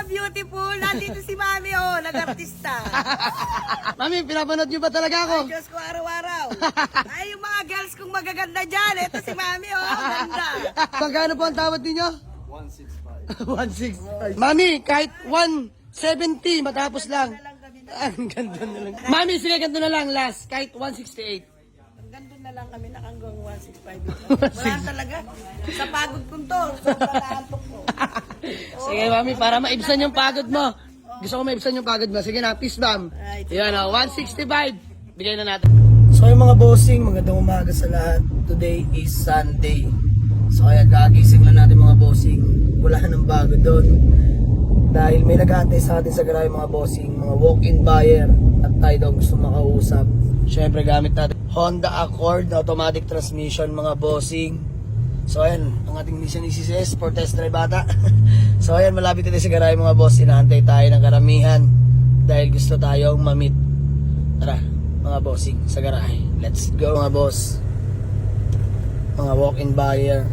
beautiful. Nandito si Mami, oh, nag-artista. Mami, pinapanood niyo ba talaga ako? Ay, Diyos ko, araw-araw. Ay, yung mga girls kong magaganda dyan. Ito si Mami, oh, ganda. Magkano po ang tawad ninyo? 165. 165. Mami, kahit 170 matapos lang. Ang ganda na lang. Mami, sige, ganito na lang last. Kahit 168. Hanggang na lang kami nakanggang 165. Wala talaga. Sa pagod kong to. Sobrang naantok ko. Sige, Mami, para maibsan yung pagod mo. Gusto ko maibsan yung pagod mo. Sige na, peace bomb. Yan o, 165. Bigay na natin. So yung mga bossing, magandang umaga sa lahat. Today is Sunday. So kaya gagising lang natin mga bossing. Wala nang bago doon. Dahil may nag-aantay sa atin sa garahe mga bossing, mga walk-in buyer. At tayo daw gusto makausap. Siyempre gamit natin Honda Accord automatic transmission mga bossing. So ayan, ang ating mission is for test drive bata. So ayan, malapit tayo sa garahe mga boss. Inaantay tayo ng karamihan dahil gusto tayong ma-meet. Tara mga bossing sa garahe. Let's go mga boss. Mga walk-in buyer.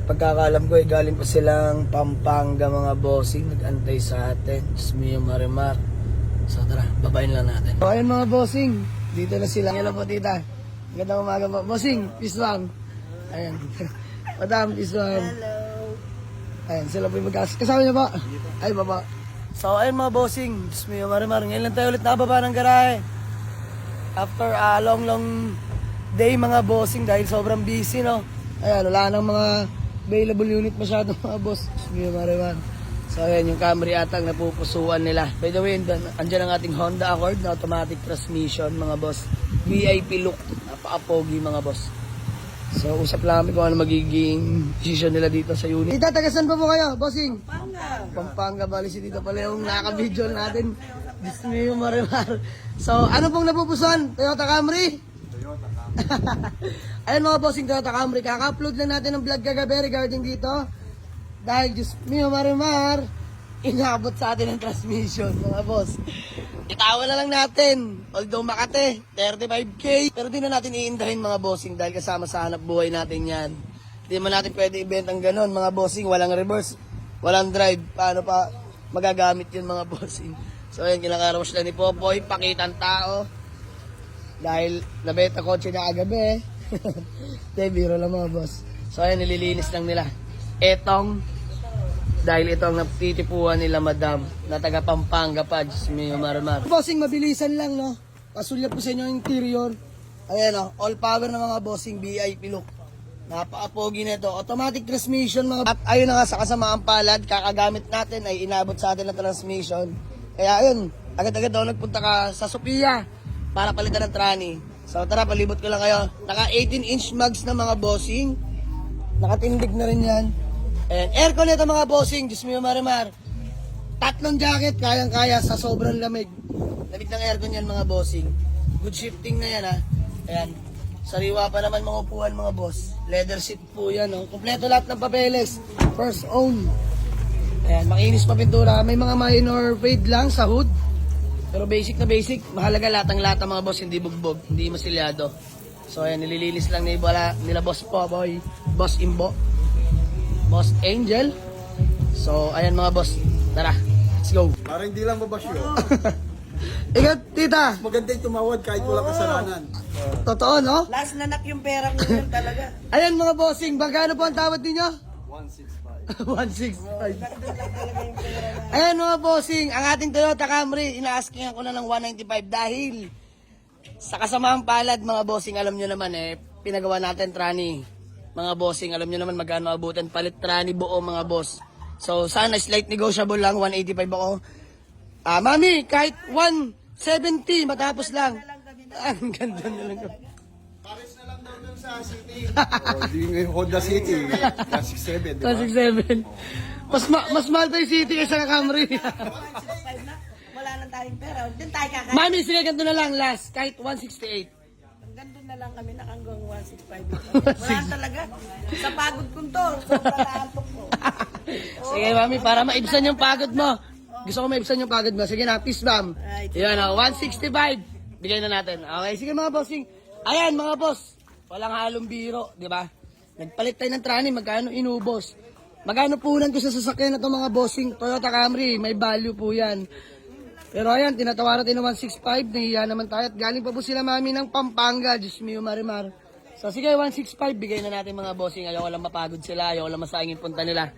Pagkakalam ko galing pa silang Pampanga mga bossing. Nag-antay sa atin. Diyos mo yung marimar. So tara, babayin lang natin. So ayan mga bossing, dito na sila. Hello po tita. Magandang umaga po. Bossing, peace lang. Ayan. Madam, peace lang. Hello. Ayan, sila po yung kasama niyo po. Ay, baba. So ayun mga bossing, Diyos mo yung marimar. Ngayon lang tayo ulit nakababa ng garahe. After a long day mga bossing dahil sobrang busy no. Ayan, wala nang mga available unit masyado mga boss. Diyos mo yung marimar. So ayan yung Camry atang napupusuan nila. By the way, andyan ang ating Honda Accord na automatic transmission mga boss. VIP look. Napaka-pogi mga boss. So usap lang kami kung ano magiging decision nila dito sa unit. Tita, tagasan pa po kayo, bossing? Pampanga, bali si Tita pala yung naka-video natin. Gusto mo yung marimar. So ano pong napupusuan? Toyota Camry? Toyota Camry. Ayan mga bossing, Toyota Camry. Kaka-upload lang natin ng vlog kagabi regarding dito. Dahil Diyos mio marimar, inabot sa atin ang transmission mga boss. Itawa na lang natin. Although Makate, 35k. Pero di na natin iindahin mga bossing dahil kasama sa hanap buhay natin yan. Hindi man natin pwede i-bent ang ganon mga bossing. Walang reverse, walang drive. Paano pa magagamit yun mga bossing. So ayan, kinakarawas lang ni Popoy. Pakitang tao. Dahil nabenta kotse na agabi. Biro lang mga boss. So ayan, nililinis lang nila. Dahil ito ang natitipuan nila madam na taga Pampanga pa, Diyos mio marimar. Bossing, mabilisan lang no. Pasulyap po sa inyo yung interior. Ayan o, all power na mga bossing, VIP look. Napaka-pogi na ito. Automatic transmission mga. At ayun na nga sa kasamaang palad, kakagamit natin ay inabot sa atin ng transmission. Kaya ayun, agad-agad daw nagpunta ka sa Sophia para palitan ng trani. So tara, palibot ko lang kayo. Naka 18-inch mags na mga bossing. Nakatindig na rin yan. And aircon nito mga bossing, Diyos mio marimar. 3 jacket, kayang-kaya sa sobrang lamig. Lamig ng aircon yan mga bossing. Good shifting na yan ha. Ayan. Sariwa pa naman mga upuan mga boss. Leather seat po yan. Oh. Kompleto lahat ng papeles. First own. Ayan, makinis pa pintura. May mga minor fade lang sa hood. Pero basic na basic. Mahalaga latang-lata mga boss, hindi bugbog, hindi masilyado. So ayan, nililinis lang nila boss Popoy, boss Imbo, boss Angel. So ayan mga boss, tara, let's go. Para hindi lang mabasyo. Ikaw, tita. Maganda yung tumawad kahit walang kasalanan. Totoo, no? Last nanak yung pera ko yun talaga. Ayan mga bossing, magkano po ang tawad ninyo? 165. 165. Ayan mga bossing, ang ating Toyota Camry, ina-asking ko na ng 195 dahil sa kasamaang palad mga bossing, alam nyo naman pinagawa natin trani. Mga bossing, alam nyo naman magkano abutan palit trani buo mga boss. So sana slight negotiable lang, 185 ako. Mami, kahit 170 matapos lang. Ang ganda na lang. Paris na lang daw dun sa City. Di ngayon Honda City. Classic 7, di ba? Classic 7. Mas mahal pa yung City kaysa ka Camry. 165 na. Wala nang tayong pera. Doon tayo kakain. Mami, sige, ganito na lang last. Kahit 168. Hanggang doon na lang kami nakanggang 165. Wala talaga. Sa pagod kong to. Sobrang naantok ko. Sige, Mami, para maibsan yung pagod mo. Gusto ko maibsan yung pagod mo. Sige na, peace bomb. Yan, 165. Bigay na natin. Okay, sige mga bossing. Ayan, mga boss. Walang halong biro, di ba? Nagpalit tayo ng trani, magkano inubos. Magkano puhunan ko sa sasakyan na to mga bossing? Toyota Camry, may value po yan. Pero ayan, tinatawaran tayo ng 165, nahiya naman tayo. At galing pa po sila mami ng Pampanga, Diyos mio marimar. So sige, 165, bigay na natin mga bossing. Ayaw lang mapagod sila, ayaw lang masayang yung punta nila.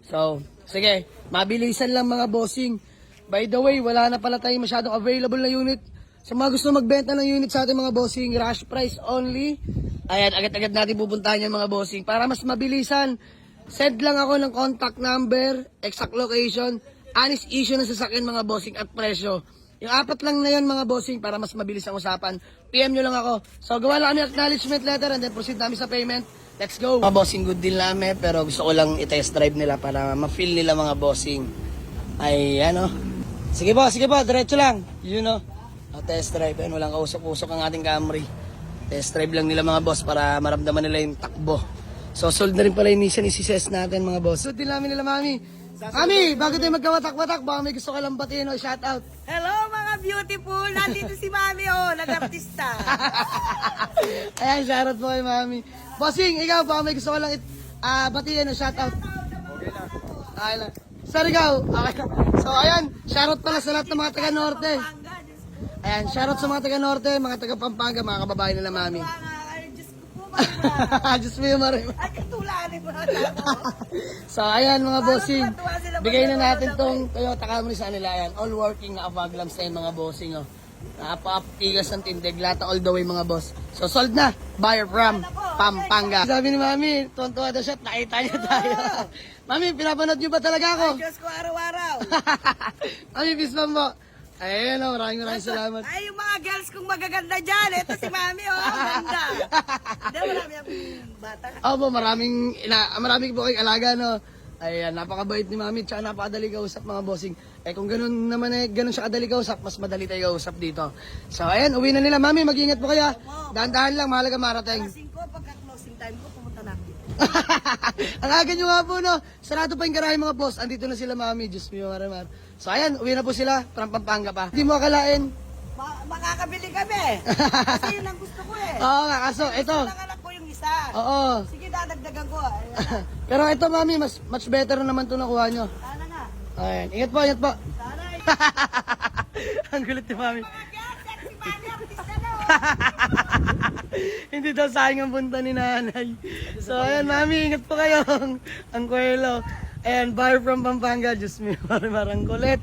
So, sige, mabilisan lang mga bossing. By the way, wala na pala tayo masyadong available na unit. Sa mga gusto magbenta ng unit sa ating mga bossing, rush price only. Ayan, agad-agad natin pupuntahan yung mga bossing. Para mas mabilisan, send lang ako ng contact number, exact location, honest issue na sasakyan mga bossing at presyo. Yung 4 lang na yan mga bossing para mas mabilis ang usapan. PM nyo lang ako. So gawa lang kami acknowledgement letter and then proceed namin sa payment. Let's go! Mga bossing, good deal namin pero gusto ko lang i-test drive nila para ma-feel nila mga bossing. Ay, ano. Sige po, diretso lang. You know. Test drive. Yan, walang kausok-usok ang ating Camry. Test drive lang nila mga boss para maramdaman nila yung takbo. So, sold na rin pala yung Nissan Isuzu natin mga boss. So, din namin nila mami. Mami, bago tayo magkawatak-watak, baka may gusto ka lang batiin o shout out. Hello mga beautiful! Nandito si Mami nag-artista. Ayan, shout out po kay mami. Bossing, ikaw baka may gusto ka lang batiin o shout out. Okay na. Okay lang. Sir, ikaw. Okay. So, ayan, shout out pala sa lahat ng mga taga-norte. Ayan, shout out sa mga taga-norte, mga taga-Pampanga, mga kababae nila mami. Diyos ko po, Mami. Diyos mo yung marim. Ay, katulanin mo na ako. So, ayan mga bossing. Bigay na natin tong Toyota Camry sa nila. Ayan, all working na fog lamps na yun mga bossing. Oh. Napaka-tigas ng tindig. Lata all the way mga boss. So, sold na. Buyer from Pampanga. Sabi ni Mami, tuwan-tuwa daw siya. Nakita niya tayo. Mami, pinapanood niyo ba talaga ako? Diyos ko araw-araw. Mami, bismam mo. Ayan, oh, maraming salamat. Ay, yung mga girls kong magaganda dyan. Ito si Mami, ganda. Hindi, marami akong bata. Opo, maraming po kayong alaga, no? Ayan, napakabait ni Mami, tsaka napakadali kausap mga bossing. Eh kung ganun naman ganun siya kadali kausap, mas madali tayo kausap dito. So ayan, uwi na nila Mami, mag-ingat po kayo. Dahan-dahan lang, mahalaga marating. Kasing ko, pagka closing time ko, pumunta na ako. Ang aga nyo nga po, no? Sarado pa yung garahe mga boss, andito na sila Mami, Diyos mio maramar. So ayan, uwi na po sila, from Pampanga pa. Hindi mo akalain. Makakabili kami. Kasi yun ang gusto ko eh. Oo nga, kaso ito. Gusto ng anak ko yung isa. Oo. Sige, dadagdagan ko. Pero ito Mami, much better na naman ito nakuha nyo. Sana nga. Ayan, ingat po, ingat po. Sana eh. Ang gulit ni Mami. Mga girls, sexy Mami, artista na. Hindi daw sayang ang punta ni nanay. So, ayan, Mami, ingat po kayo. Ang kwelo. Ayan, buyer from Pampanga. Diyos me, marang kulit.